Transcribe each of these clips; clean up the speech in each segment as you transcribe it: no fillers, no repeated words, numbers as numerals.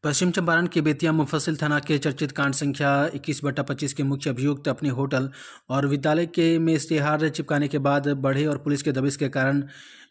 पश्चिम चंपारण के बेतिया मुफस्सिल थाना के चर्चित कांड संख्या 21/25 के मुख्य अभियुक्त अपने होटल और विद्यालय के में इश्तेहार चिपकाने के बाद बढ़े और पुलिस के दबिश के कारण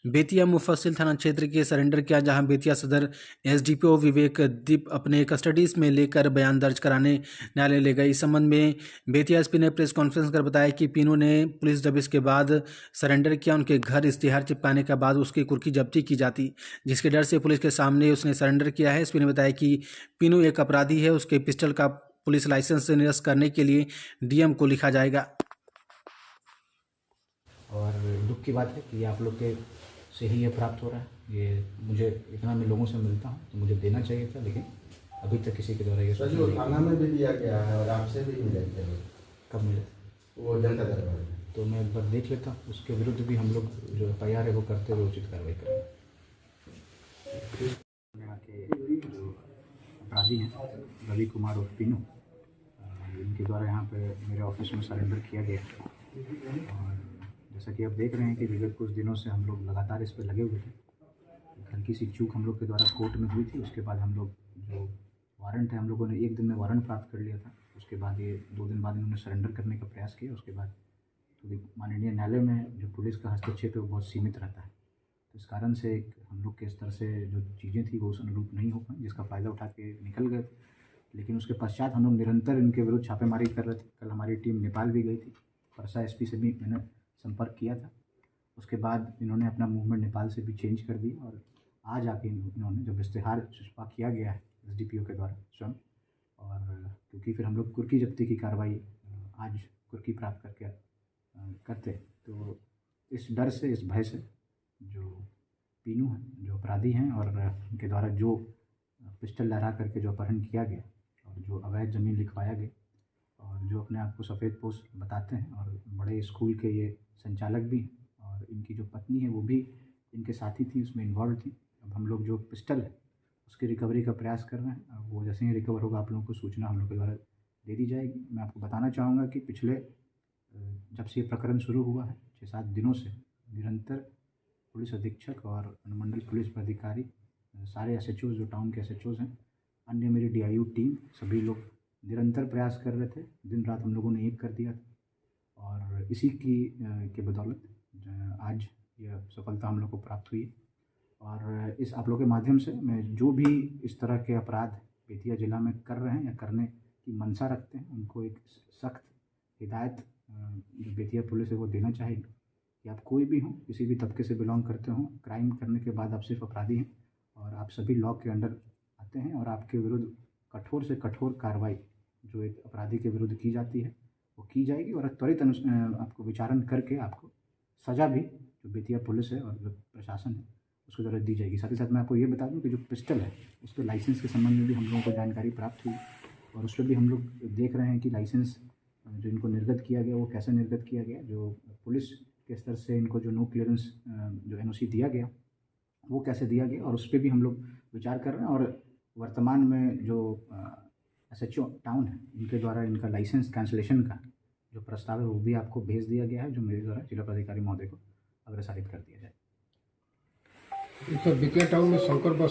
बेतिया मुफस्सिल थाना क्षेत्र के सरेंडर किया, जहां बेतिया सदर एसडीपीओ विवेक दीप अपने कस्टडीज में लेकर बयान दर्ज कराने न्यायालय ले गए। इस संबंध में बेतिया एसपी ने प्रेस कॉन्फ्रेंस कर बताया कि पीनू ने पुलिस दबिश के बाद सरेंडर किया। उनके घर इश्तेहार चिपकाने के बाद उसकी कुर्की जब्ती की जाती, जिसके डर से पुलिस के सामने उसने सरेंडर किया है। एसपी ने बताया कि पीनू एक अपराधी है, उसके पिस्टल का पुलिस लाइसेंस से निरस्त करने के लिए डीएम को लिखा जाएगा। और दुख की बात है कि आप लोग के से ही ये प्राप्त हो रहा है। ये मुझे इतना मैं लोगों से मिलता हूँ तो मुझे देना चाहिए था, लेकिन अभी तक किसी के द्वारा ये जो थाना में भी दिया गया है और आपसे भी मिले थे। कब मिले? वो जनता दरबार में। तो मैं एक बार देख लेता हूँ, उसके विरुद्ध भी हम लोग जो एफआईआर है वो करते हुए उचित कार्रवाई करेंगे। यहाँ के जो अपराधी हैं रवि कुमार और पीनू, इनके द्वारा यहाँ पे मेरे ऑफिस में सरेंडर किया गया। और जैसा कि आप देख रहे हैं कि विगत कुछ दिनों से हम लोग लगातार इस पर लगे हुए थे। एक हल्की सी चूक हम लोग के द्वारा कोर्ट में हुई थी, उसके बाद हम लोग जो वारंट है हम लोगों ने एक दिन में वारंट प्राप्त कर लिया था। उसके बाद ये 2 दिन बाद इन्होंने सरेंडर करने का प्रयास किया। उसके बाद तो माननीय न्यायालय में जो पुलिस का हस्तक्षेप है वो बहुत सीमित रहता है, तो इस कारण से हम लोग के स्तर से जो चीज़ें थी वो उस अनुरूप नहीं हो पाई, जिसका फ़ायदा उठा के निकल गए थे। लेकिन उसके पश्चात हम लोग निरंतर इनके विरुद्ध छापेमारी कर रहे थे। कल हमारी टीम नेपाल भी गई थी, परसा एसपी से भी मैंने संपर्क किया था। उसके बाद इन्होंने अपना मूवमेंट नेपाल से भी चेंज कर दी और आज आके इन्होंने जब इश्तेहार छिपा किया गया है एसडीपीओ के द्वारा स्वयं, और क्योंकि फिर हम लोग कुर्की जब्ती की कार्रवाई आज कुर्की प्राप्त करके करते, तो इस डर से, इस भय से जो पीनू हैं, जो अपराधी हैं और उनके द्वारा जो पिस्टल लहरा करके जो अपहरण किया गया और जो अवैध ज़मीन लिखवाया गया और जो अपने आप को सफ़ेद पोश बताते हैं और बड़े स्कूल के ये संचालक भी, और इनकी जो पत्नी है वो भी इनके साथी थी, उसमें इन्वॉल्व थी। अब हम लोग जो पिस्टल है उसकी रिकवरी का प्रयास कर रहे हैं। वो जैसे ही रिकवर होगा आप लोगों को सूचना हम लोग के द्वारा दे दी जाएगी। मैं आपको बताना चाहूँगा कि पिछले जब से ये प्रकरण शुरू हुआ है 6-7 दिनों से निरंतर पुलिस अधीक्षक और अनुमंडल पुलिस अधिकारी, सारे एसएचओ जो टाउन के एसएचओ हैं, अन्य मेरी डीआईयू टीम, सभी लोग निरंतर प्रयास कर रहे थे। दिन रात हम लोगों ने एक कर दिया था और इसी की के बदौलत आज यह सफलता हम लोग को प्राप्त हुई। और इस आप लोग के माध्यम से मैं जो भी इस तरह के अपराध बेतिया ज़िला में कर रहे हैं या करने की मंशा रखते हैं, उनको एक सख्त हिदायत जो बेतिया पुलिस है वो देना चाहेगी कि आप कोई भी हों, किसी भी तबके से बिलोंग करते हों, क्राइम करने के बाद आप सिर्फ अपराधी हैं और आप सभी लॉ के अंडर आते हैं और आपके विरुद्ध कठोर से कठोर कार्रवाई जो एक अपराधी के विरुद्ध की जाती है वो की जाएगी और त्वरित आपको विचारण करके आपको सज़ा भी जो बेतिया पुलिस है और जो प्रशासन है उसके द्वारा दी जाएगी। साथ ही साथ मैं आपको ये बता दूं कि जो पिस्टल है उसके लाइसेंस के संबंध में भी हम लोगों को जानकारी प्राप्त हुई और उस पर भी हम लोग देख रहे हैं कि लाइसेंस जो इनको निर्गत किया गया वो कैसे निर्गत किया गया। जो पुलिस के स्तर से इनको जो नो क्लियरेंस जो एनओसी दिया गया वो कैसे दिया गया और उस पर भी हम लोग विचार कर रहे हैं। और वर्तमान में जो एसएचओ टाउन है इनके द्वारा इनका लाइसेंस कैंसिलेशन का जो प्रस्ताव है वो भी आपको भेज दिया गया है, जो मेरे द्वारा जिला पदाधिकारी महोदय को अग्रसारित कर दिया जाए। बेतिया टाउन में शंकर बस